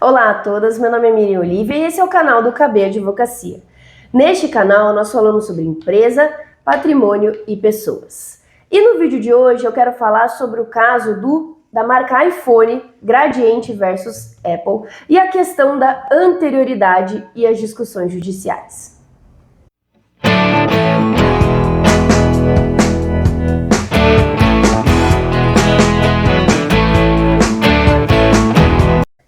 Olá a todas, meu nome é Miriam Olivia e esse é o canal do KB Advocacia. Neste canal nós falamos sobre empresa, patrimônio e pessoas. E no vídeo de hoje eu quero falar sobre o caso da marca iPhone, Gradiente versus Apple e a questão da anterioridade e as discussões judiciais.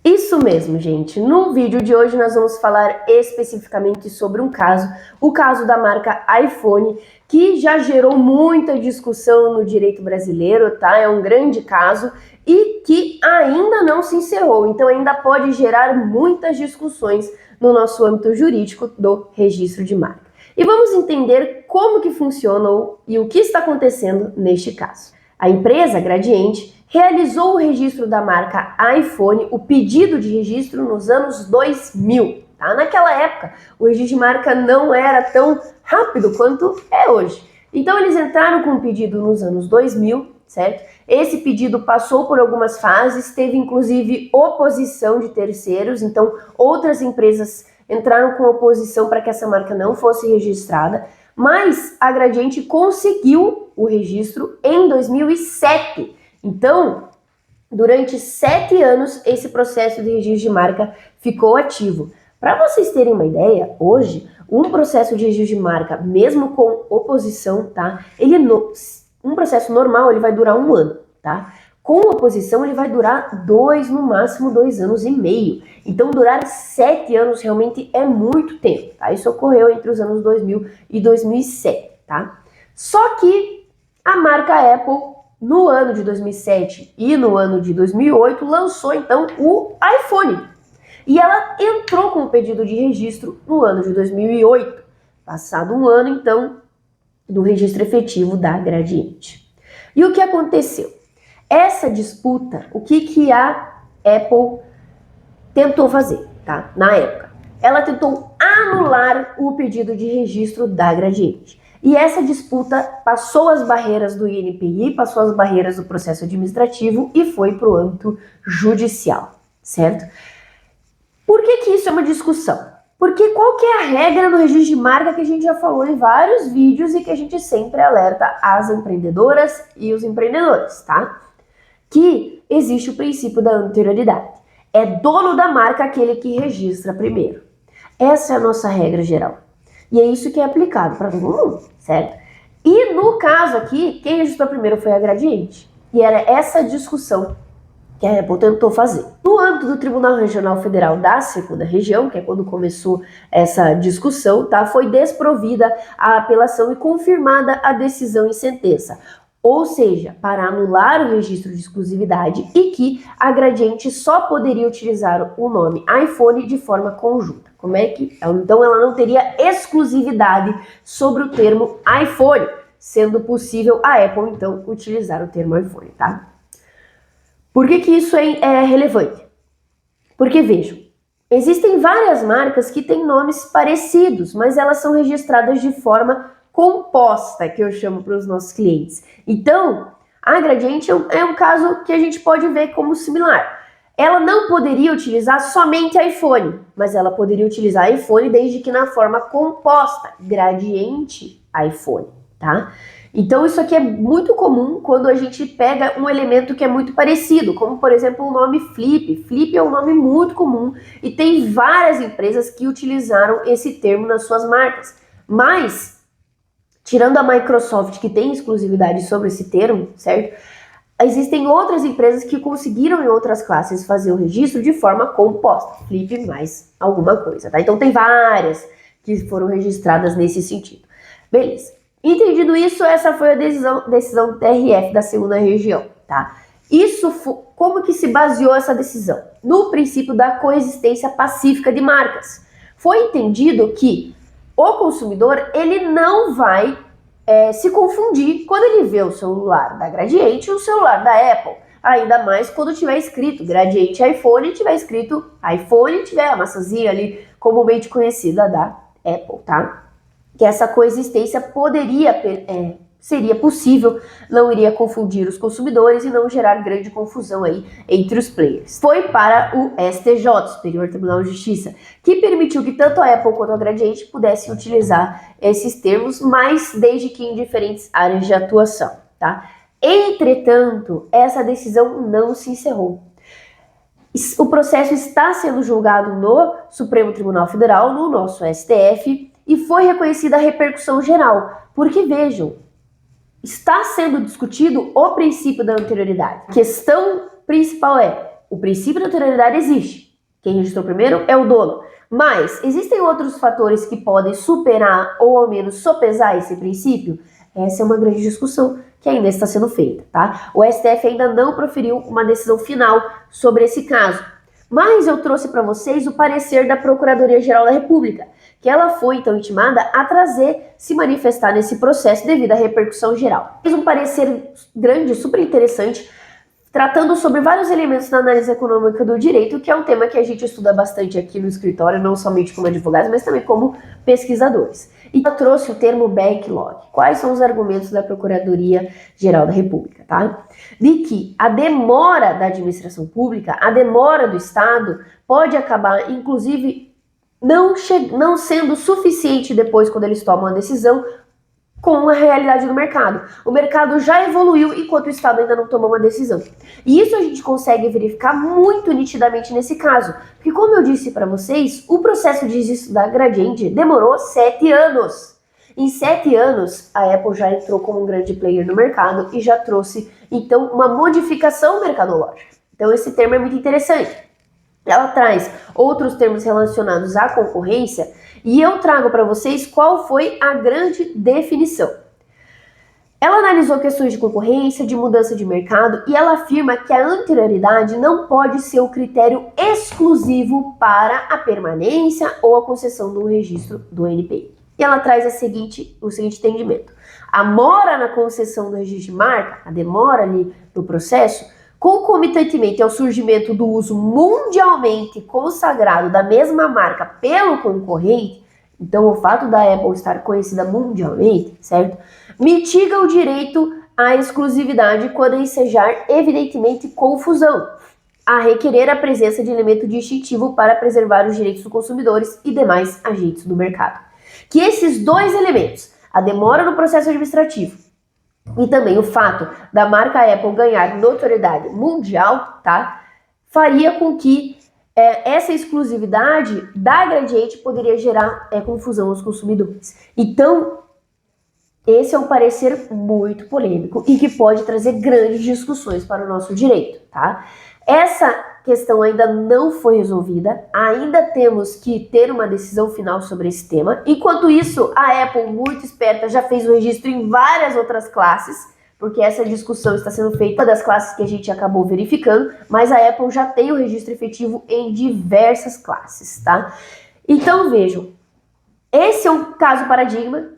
Isso mesmo, gente. No vídeo de hoje nós vamos falar especificamente sobre um caso, o caso da marca iPhone, que já gerou muita discussão no direito brasileiro, tá? É um grande caso e que ainda não se encerrou, então ainda pode gerar muitas discussões no nosso âmbito jurídico do registro de marca. E vamos entender como que funciona e o que está acontecendo neste caso. A empresa Gradiente realizou o registro da marca iPhone, o pedido de registro nos anos 2000, tá? Naquela época, o registro de marca não era tão rápido quanto é hoje. Então eles entraram com o pedido nos anos 2000, certo? Esse pedido passou por algumas fases, teve inclusive oposição de terceiros, então outras empresas entraram com oposição para que essa marca não fosse registrada, mas a Gradiente conseguiu o registro em 2007. Então, durante 7 anos, esse processo de registro de marca ficou ativo. Para vocês terem uma ideia, hoje, um processo de registro de marca, mesmo com oposição, tá? Um processo normal, ele vai durar 1 ano, tá? Com oposição, ele vai durar 2, no máximo 2 anos e meio. Então, durar 7 anos realmente é muito tempo, tá? Isso ocorreu entre os anos 2000 e 2007, tá? Só que a marca Apple, no ano de 2007 e no ano de 2008, lançou então o iPhone. E ela entrou com o pedido de registro no ano de 2008, passado 1 ano então do registro efetivo da Gradiente. E o que aconteceu? Essa disputa, o que a Apple tentou fazer, tá? Na época, ela tentou anular o pedido de registro da Gradiente. E essa disputa passou as barreiras do INPI, passou as barreiras do processo administrativo e foi para o âmbito judicial, certo? Por que isso é uma discussão? Porque qual que é a regra no registro de marca que a gente já falou em vários vídeos e que a gente sempre alerta as empreendedoras e os empreendedores, tá? Que existe o princípio da anterioridade. É dono da marca aquele que registra primeiro. Essa é a nossa regra geral. E é isso que é aplicado para todo mundo, certo? E no caso aqui, quem registrou primeiro foi a Gradiente. E era essa discussão que a Apple tentou fazer. No âmbito do Tribunal Regional Federal da 2ª Região, que é quando começou essa discussão, tá? Foi desprovida a apelação e confirmada a decisão em sentença. Ou seja, para anular o registro de exclusividade e que a Gradiente só poderia utilizar o nome iPhone de forma conjunta. Como é que? Então ela não teria exclusividade sobre o termo iPhone, sendo possível a Apple então utilizar o termo iPhone, tá? Por que isso é relevante? Porque vejam, existem várias marcas que têm nomes parecidos, mas elas são registradas de forma composta, que eu chamo para os nossos clientes. Então, a Gradiente é um caso que a gente pode ver como similar. Ela não poderia utilizar somente iPhone, mas ela poderia utilizar iPhone desde que na forma composta, Gradiente iPhone, tá? Então isso aqui é muito comum quando a gente pega um elemento que é muito parecido, como por exemplo o nome Flip. Flip é um nome muito comum e tem várias empresas que utilizaram esse termo nas suas marcas. Mas, tirando a Microsoft, que tem exclusividade sobre esse termo, certo? Existem outras empresas que conseguiram em outras classes fazer o registro de forma composta, Flip mais alguma coisa, tá? Então tem várias que foram registradas nesse sentido. Beleza. Entendido isso, essa foi a decisão TRF da 2ª Região, tá? Como que se baseou essa decisão? No princípio da coexistência pacífica de marcas. Foi entendido que o consumidor, ele não vai se confundir quando ele vê o celular da Gradiente e o celular da Apple. Ainda mais quando tiver escrito Gradiente iPhone e tiver escrito iPhone e tiver a maçãzinha ali comumente conhecida da Apple, tá? Que essa coexistência poderia seria possível, não iria confundir os consumidores e não gerar grande confusão aí entre os players. Foi para o STJ, Superior Tribunal de Justiça, que permitiu que tanto a Apple quanto a Gradiente pudessem utilizar esses termos, mas desde que em diferentes áreas de atuação, tá? Entretanto, essa decisão não se encerrou. O processo está sendo julgado no Supremo Tribunal Federal, no nosso STF, e foi reconhecida a repercussão geral, porque vejam, está sendo discutido o princípio da anterioridade. A questão principal é, o princípio da anterioridade existe. Quem registrou primeiro é o dono. Mas existem outros fatores que podem superar ou ao menos sopesar esse princípio? Essa é uma grande discussão que ainda está sendo feita, tá? O STF ainda não proferiu uma decisão final sobre esse caso. Mas eu trouxe para vocês o parecer da Procuradoria-Geral da República, que ela foi então intimada a se manifestar nesse processo devido à repercussão geral. Fez um parecer grande, super interessante, tratando sobre vários elementos da análise econômica do direito, que é um tema que a gente estuda bastante aqui no escritório, não somente como advogados, mas também como pesquisadores. E eu trouxe o termo backlog. Quais são os argumentos da Procuradoria-Geral da República, tá? De que a demora da administração pública, a demora do Estado, pode acabar, inclusive, não sendo suficiente depois, quando eles tomam a decisão, com a realidade do mercado. O mercado já evoluiu enquanto o Estado ainda não tomou uma decisão. E isso a gente consegue verificar muito nitidamente nesse caso. Porque, como eu disse para vocês, o processo de registro da Gradiente demorou 7 anos. Em 7 anos, a Apple já entrou como um grande player no mercado e já trouxe, então, uma modificação mercadológica. Então, esse termo é muito interessante. Ela traz outros termos relacionados à concorrência e eu trago para vocês qual foi a grande definição. Ela analisou questões de concorrência, de mudança de mercado e ela afirma que a anterioridade não pode ser o critério exclusivo para a permanência ou a concessão do registro do NPI. E ela traz o seguinte entendimento. A mora na concessão do registro de marca, a demora ali no processo, concomitantemente ao surgimento do uso mundialmente consagrado da mesma marca pelo concorrente, então o fato da Apple estar conhecida mundialmente, certo? Mitiga o direito à exclusividade quando ensejar evidentemente confusão, a requerer a presença de elemento distintivo para preservar os direitos dos consumidores e demais agentes do mercado. Que esses dois elementos, a demora no processo administrativo e também o fato da marca Apple ganhar notoriedade mundial, tá? Faria com que essa exclusividade da Gradiente poderia gerar confusão aos consumidores. Então, esse é um parecer muito polêmico e que pode trazer grandes discussões para o nosso direito, tá? Essa questão ainda não foi resolvida, ainda temos que ter uma decisão final sobre esse tema. Enquanto isso, a Apple, muito esperta, já fez o registro em várias outras classes, porque essa discussão está sendo feita das classes que a gente acabou verificando, mas a Apple já tem o registro efetivo em diversas classes, tá? Então vejam, esse é um caso paradigma.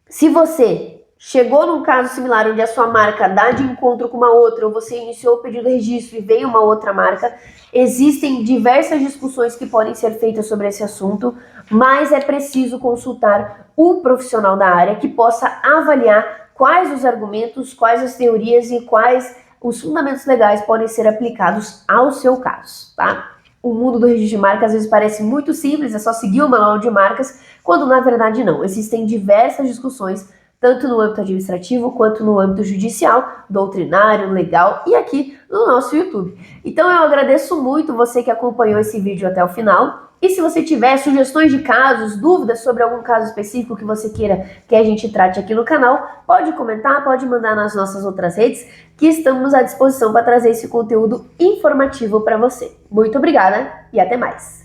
Se você chegou num caso similar onde a sua marca dá de encontro com uma outra, ou você iniciou o pedido de registro e veio uma outra marca, existem diversas discussões que podem ser feitas sobre esse assunto, mas é preciso consultar um profissional da área que possa avaliar quais os argumentos, quais as teorias e quais os fundamentos legais podem ser aplicados ao seu caso, tá? O mundo do registro de marca às vezes parece muito simples, é só seguir o manual de marcas, quando na verdade não. Existem diversas discussões, tanto no âmbito administrativo quanto no âmbito judicial, doutrinário, legal e aqui no nosso YouTube. Então eu agradeço muito você que acompanhou esse vídeo até o final. E se você tiver sugestões de casos, dúvidas sobre algum caso específico que você queira que a gente trate aqui no canal, pode comentar, pode mandar nas nossas outras redes, que estamos à disposição para trazer esse conteúdo informativo para você. Muito obrigada e até mais!